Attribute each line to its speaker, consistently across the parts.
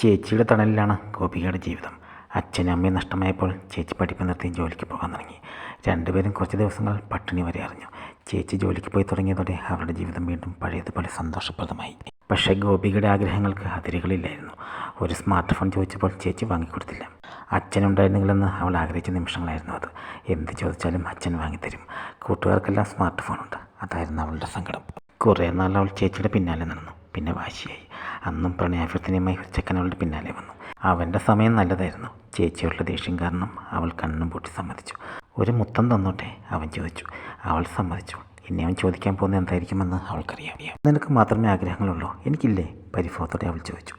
Speaker 1: ചേച്ചിയുടെ തണലിലാണ് ഗോപികയുടെ ജീവിതം. അച്ഛനും അമ്മയും നഷ്ടമായപ്പോൾ ചേച്ചി പഠിപ്പ് നിർത്തി ജോലിക്ക് പോകാൻ തുടങ്ങി. രണ്ടുപേരും കുറച്ച് ദിവസങ്ങൾ പട്ടിണി വരെ അറിഞ്ഞു. ചേച്ചി ജോലിക്ക് പോയി തുടങ്ങിയതോടെ അവരുടെ ജീവിതം വീണ്ടും പഴയതുപോലെ സന്തോഷപ്രദമായി. പക്ഷേ ഗോപികയുടെ ആഗ്രഹങ്ങൾക്ക് അതിരുകളില്ലായിരുന്നു. ഒരു സ്മാർട്ട് ഫോൺ ചോദിച്ചപ്പോൾ ചേച്ചി വാങ്ങിക്കൊടുത്തില്ല. അച്ഛനുണ്ടായിരുന്നെങ്കിലെന്ന് അവൾ ആഗ്രഹിച്ച നിമിഷങ്ങളായിരുന്നു അത്. എന്ത് ചോദിച്ചാലും അച്ഛൻ വാങ്ങിത്തരും. കൂട്ടുകാർക്കെല്ലാം സ്മാർട്ട് ഫോണുണ്ട്. അതായിരുന്നു അവളുടെ സങ്കടം. കുറേ നാൾ അവൾ ചേച്ചിയുടെ പിന്നാലെ നടന്നു. പിന്നെ വാശിയായി. അന്നും പ്രണയാഭ്യർത്ഥനയുമായി ഒരു ചെക്കൻ അവളുടെ പിന്നാലെ വന്നു. അവൻ്റെ സമയം നല്ലതായിരുന്നു. ചേച്ചിയോടുള്ള ദേഷ്യം കാരണം അവൾ കണ്ണും പൂട്ടി സമ്മതിച്ചു. ഒരു മുത്തം തന്നോട്ടെ അവൻ ചോദിച്ചു. അവൾ സമ്മതിച്ചു. ഇനി അവൻ ചോദിക്കാൻ പോകുന്നത് എന്തായിരിക്കുമെന്ന് അവൾക്കറിയാം. നിനക്ക് മാത്രമേ ആഗ്രഹങ്ങളുള്ളൂ, എനിക്കില്ലേ? പരിഭവത്തോടെ അവൾ ചോദിച്ചു.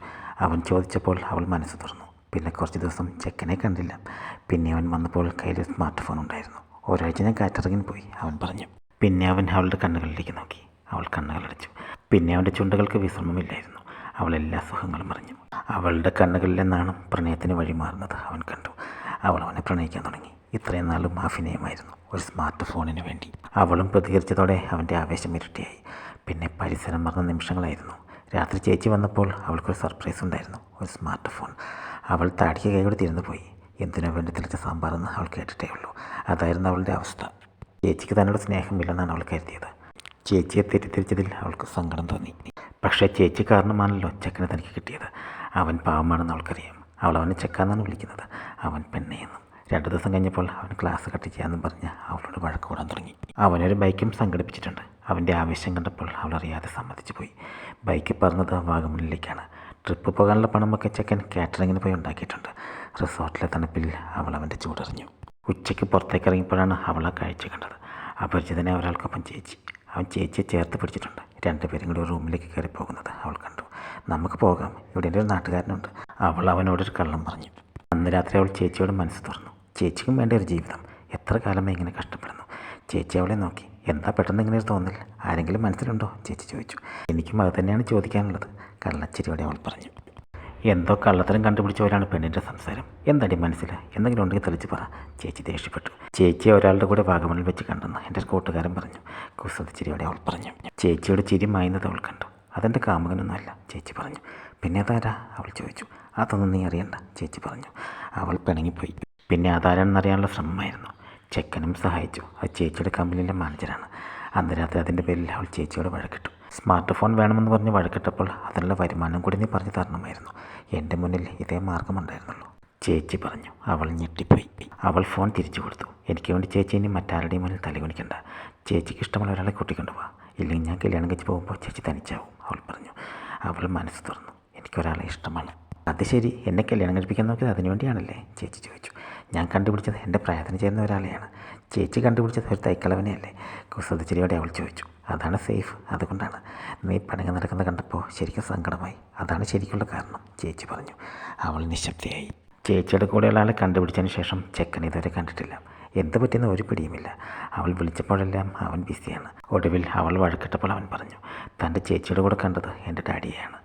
Speaker 1: അവൻ ചോദിച്ചപ്പോൾ അവൾ മനസ്സ് തുറന്നു. പിന്നെ കുറച്ച് ദിവസം ചെക്കനെ കണ്ടില്ല. പിന്നെ അവൻ വന്നപ്പോൾ കയ്യിൽ സ്മാർട്ട് ഫോൺ ഉണ്ടായിരുന്നു. ഒരാഴ്ച ഞാൻ കാറ്ററിങ്ങിന് പോയി, അവൻ പറഞ്ഞു. പിന്നെ അവൻ അവളുടെ കണ്ണുകളിലേക്ക് നോക്കി. അവൾ കണ്ണുകളടച്ചു. പിന്നെ അവൻ്റെ ചുണ്ടുകൾക്ക് വിശ്രമമില്ലായിരുന്നു. അവൾ എല്ലാ സുഖങ്ങളും പറഞ്ഞു. അവളുടെ കണ്ണുകളിലെ നാണം പ്രണയത്തിന് വഴിമാറുന്നത് അവൻ കണ്ടു. അവൾ അവനെ പ്രണയിക്കാൻ തുടങ്ങി. ഇത്രയും നാളും അഭിനയമായിരുന്നു, ഒരു സ്മാർട്ട് ഫോണിന് വേണ്ടി. അവളും പ്രതികരിച്ചതോടെ അവൻ്റെ ആവേശം ഇരട്ടിയായി. പിന്നെ പരിസരം മറന്ന നിമിഷങ്ങളായിരുന്നു. രാത്രി ചേച്ചി വന്നപ്പോൾ അവൾക്കൊരു സർപ്രൈസ് ഉണ്ടായിരുന്നു, ഒരു സ്മാർട്ട് ഫോൺ. അവൾ താടിക്ക് കൈയോടെ തിരുന്നു പോയി. എന്തിനോ വേണ്ടി തിളച്ച സാമ്പാറെന്ന് അവൾ കേട്ടിട്ടേ ഉള്ളൂ. അതായിരുന്നു അവളുടെ അവസ്ഥ. ചേച്ചിക്ക് തന്നോട് സ്നേഹമില്ലെന്നാണ് അവൾ കരുതിയത്. ചേച്ചിയെ തെറ്റിദ്ധരിച്ചതിൽ അവൾക്ക് സങ്കടം തോന്നി. പക്ഷേ ചേച്ചി കാരണമാണല്ലോ ചെക്കനെ തനിക്ക് കിട്ടിയത്. അവൻ പാവമാണെന്ന് അവൾക്കറിയാം. അവൾ അവനെ ചെക്കാന്നാണ് വിളിക്കുന്നത്, അവൻ പെണ്ണയെന്നും. 2 ദിവസം കഴിഞ്ഞപ്പോൾ അവൻ ക്ലാസ് കട്ട് ചെയ്യാമെന്നും പറഞ്ഞ് അവളോട് വഴക്ക് കൂടാൻ തുടങ്ങി. അവനൊരു ബൈക്കും സംഘടിപ്പിച്ചിട്ടുണ്ട്. അവൻ്റെ ആവേശം കണ്ടപ്പോൾ അവൾ അറിയാതെ സമ്മതിച്ചു പോയി. ബൈക്ക് പറഞ്ഞത് വാഗമണിലേക്കാണ്. ട്രിപ്പ് പോകാനുള്ള പണമൊക്കെ ചെക്കൻ കാറ്ററിങ്ങിന് പോയി ഉണ്ടാക്കിയിട്ടുണ്ട്. റിസോർട്ടിലെ തണുപ്പിൽ അവൾ അവൻ്റെ ചൂടറിഞ്ഞു. ഉച്ചയ്ക്ക് പുറത്തേക്ക് ഇറങ്ങിയപ്പോഴാണ് അവൾ ആ കാഴ്ച കണ്ടത്. അപരിചിതനെ ഒരാൾക്കൊപ്പം ചേച്ചി. അവൻ ചേച്ചിയെ ചേർത്ത് പിടിച്ചിട്ടുണ്ട്. 2 പേരും കൂടി റൂമിലേക്ക് കയറി പോകുന്നത് അവൾ കണ്ടു. നമുക്ക് പോകാം, ഇവിടെ എൻ്റെ ഒരു നാട്ടുകാരനുണ്ട്. അവൾ അവനോടൊരു കള്ളം പറഞ്ഞു. അന്ന് രാത്രി അവൾ ചേച്ചിയോട് മനസ്സ് തുറന്നു. ചേച്ചിക്കും വേണ്ട ഒരു ജീവിതം. എത്ര കാലമായി ഇങ്ങനെ കഷ്ടപ്പെടുന്നു. ചേച്ചി അവളെ നോക്കി. എന്താ പെട്ടെന്ന് ഇങ്ങനെ ഒരു തോന്നൽ? ആരെങ്കിലും മനസ്സിലുണ്ടോ? ചേച്ചി ചോദിച്ചു. എനിക്കും അത് തന്നെയാണ് ചോദിക്കാനുള്ളത്, കള്ളച്ചിരിയോടെ അവൾ പറഞ്ഞു. എന്തോ കള്ളത്തരം കണ്ടുപിടിച്ചവരാണ് പെണ്ണിൻ്റെ സംസാരം. എന്താടി മനസ്സിൽ എന്തെങ്കിലും ഉണ്ടെങ്കിൽ തെളിച്ച് പറ. ചേച്ചി ദേഷ്യപ്പെട്ടു. ചേച്ചിയെ ഒരാളുടെ കൂടെ വാഗമണിൽ വെച്ച് കണ്ടെന്ന് എൻ്റെ ഒരു കൂട്ടുകാരൻ പറഞ്ഞു. കുസൃതിച്ചിരിയോടെ അവൾ പറഞ്ഞു. ചേച്ചിയുടെ ചിരി മായുന്നത് അവൾ കണ്ടു. അതെൻ്റെ കാമുകനൊന്നുമല്ല, ചേച്ചി പറഞ്ഞു. പിന്നെ അതാരാ? അവൾ ചോദിച്ചു. അതൊന്നും നീ അറിയണ്ട, ചേച്ചി പറഞ്ഞു. അവൾ പിണങ്ങിപ്പോയി. പിന്നെ അതാരാണെന്നറിയാനുള്ള ശ്രമമായിരുന്നു. ചെക്കനും സഹായിച്ചു. അത് ചേച്ചിയുടെ കമ്പനിയിലെ മാനേജറാണ്. അന്ന് രാത്രി അതിൻ്റെ പേരിൽ അവൾ ചേച്ചിയോട് വഴക്കിട്ടു. സ്മാർട്ട് ഫോൺ വേണമെന്ന് പറഞ്ഞ് വഴക്കിട്ടപ്പോൾ അതിനുള്ള വരുമാനം കൂടി നീ പറഞ്ഞു തരണമായിരുന്നു. എൻ്റെ മുന്നിൽ ഇതേ മാർഗമുണ്ടായിരുന്നുള്ളൂ, ചേച്ചി പറഞ്ഞു. അവൾ ഞെട്ടിപ്പോയി. അവൾ ഫോൺ തിരിച്ചു കൊടുത്തു. എനിക്ക് വേണ്ടി ചേച്ചി ഇനി മറ്റാരുടെയും മുന്നിൽ തലകുനിക്കണ്ട. ചേച്ചിക്ക് ഇഷ്ടമുള്ള ഒരാളെ കൂട്ടിക്കൊണ്ടുപോവാ, ഇല്ലെങ്കിൽ ഞാൻ കല്യാണം കഴിച്ച് പോകുമ്പോൾ ചേച്ചി തനിച്ചാവും, അവൾ പറഞ്ഞു. അവൾ മനസ്സ് തുറന്നു. എനിക്കൊരാളെ ഇഷ്ടമാണ്. അത് ശരി, എന്നെ കല്യാണം കഴിപ്പിക്കാൻ നോക്കിയത് അതിനുവേണ്ടിയാണല്ലേ? ചേച്ചി ചോദിച്ചു. ഞാൻ കണ്ടുപിടിച്ചത് എൻ്റെ പ്രായത്തിന് ചേരുന്ന ഒരാളെയാണ്. ചേച്ചി കണ്ടുപിടിച്ചത് ഒരു തൈക്കളവനെയല്ലേ? കുസൃതിച്ചിരിയോടെ അവൾ ചോദിച്ചു. അതാണ് സേഫ്, അതുകൊണ്ടാണ്. നീ പണങ്ങി നടക്കുന്നത് കണ്ടപ്പോൾ ശരിക്കും സങ്കടമായി. അതാണ് ശരിക്കുള്ള കാരണം, ചേച്ചി പറഞ്ഞു. അവൾ നിശബ്ദയായി. ചേച്ചിയുടെ കൂടെയുള്ള ആളെ കണ്ടുപിടിച്ചതിന് ശേഷം ചെക്കൻ ഇതുവരെ കണ്ടിട്ടില്ല. എന്ത് പറ്റിയെന്ന് ഒരു പിടിയുമില്ല. അവൾ വിളിച്ചപ്പോഴെല്ലാം അവൻ ബിസിയാണ്. ഒടുവിൽ അവൾ വഴക്കിട്ടപ്പോൾ അവൻ പറഞ്ഞു, തൻ്റെ ചേച്ചിയുടെ കൂടെ കണ്ടത് എൻ്റെ ഡാഡിയെയാണ്.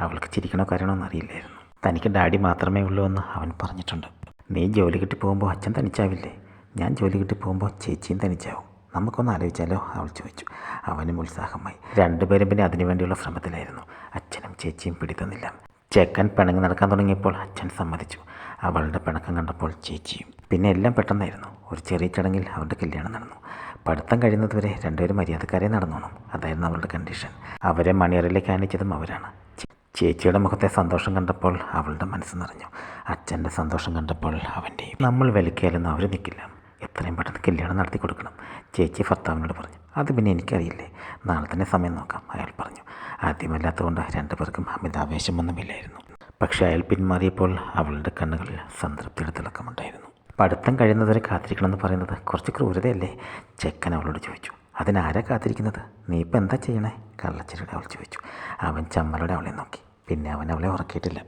Speaker 1: അവൾക്ക് ചിരിക്കണോ കരയണോ എന്നറിയില്ലായിരുന്നു. തനിക്ക് ഡാഡി മാത്രമേ ഉള്ളൂ എന്ന് അവൻ പറഞ്ഞിട്ടുണ്ട്. നീ ജോലി കിട്ടി പോകുമ്പോൾ അച്ഛൻ തനിച്ചാവില്ലേ? ഞാൻ ജോലി കിട്ടി പോകുമ്പോൾ ചേച്ചിയും തനിച്ചാവും. നമുക്കൊന്ന് ആലോചിച്ചാലോ? അവൾ ചോദിച്ചു. അവനും ഉത്സാഹമായി. 2 പേരും പിന്നെ അതിനുവേണ്ടിയുള്ള ശ്രമത്തിലായിരുന്നു. അച്ഛനും ചേച്ചിയും പിടിത്തന്നില്ല. ചെക്കൻ പിണങ്ങി നടക്കാൻ തുടങ്ങിയപ്പോൾ അച്ഛൻ സമ്മതിച്ചു. അവളുടെ പിണക്കം കണ്ടപ്പോൾ ചേച്ചിയും. പിന്നെ എല്ലാം പെട്ടെന്നായിരുന്നു. ഒരു ചെറിയ ചടങ്ങിൽ അവരുടെ കല്യാണം നടന്നു. പഠിത്തം കഴിയുന്നതുവരെ 2 പേരും മര്യാദക്കാരെ നടന്നോണം, അതായിരുന്നു അവളുടെ കണ്ടീഷൻ. അവരെ മണിയറയിലേക്ക് അയച്ചതും അവരാണ്. ചേച്ചിയുടെ മുഖത്തെ സന്തോഷം കണ്ടപ്പോൾ അവളുടെ മനസ്സ് നിറഞ്ഞു. അച്ഛൻ്റെ സന്തോഷം കണ്ടപ്പോൾ അവൻ്റെയും. നമ്മൾ വിലക്കിയാലൊന്നും അവർ നിൽക്കില്ല. എത്രയും പെട്ടെന്ന് കല്യാണം നടത്തി കൊടുക്കണം, ചേച്ചി ഭർത്താവിനോട് പറഞ്ഞു. അത് പിന്നെ എനിക്കറിയില്ലേ, നാളെ തന്നെ സമയം നോക്കാം, അയാൾ പറഞ്ഞു. ആദ്യമല്ലാത്തതുകൊണ്ട് 2 പേർക്കും അമിതാവേശമൊന്നുമില്ലായിരുന്നു. പക്ഷേ അയാൾ പിന്മാറിയപ്പോൾ അവളുടെ കണ്ണുകളിൽ സംതൃപ്തിയുടെ തിളക്കമുണ്ടായിരുന്നു. പഠിത്തം കഴിയുന്നവരെ കാത്തിരിക്കണമെന്ന് പറയുന്നത് കുറച്ച് ക്രൂരതയല്ലേ? ചെക്കൻ അവളോട് ചോദിച്ചു. അതിനാരാ കാത്തിരിക്കുന്നത്? നീ ഇപ്പം എന്താ ചെയ്യണേ? കള്ളച്ചിരിയുടെ അവൾ ചോദിച്ചു. അവൻ ചമ്മലോടെ അവളെ നോക്കി. പിന്നെ അവൻ അവളെ ഉറക്കിയിട്ടില്ല.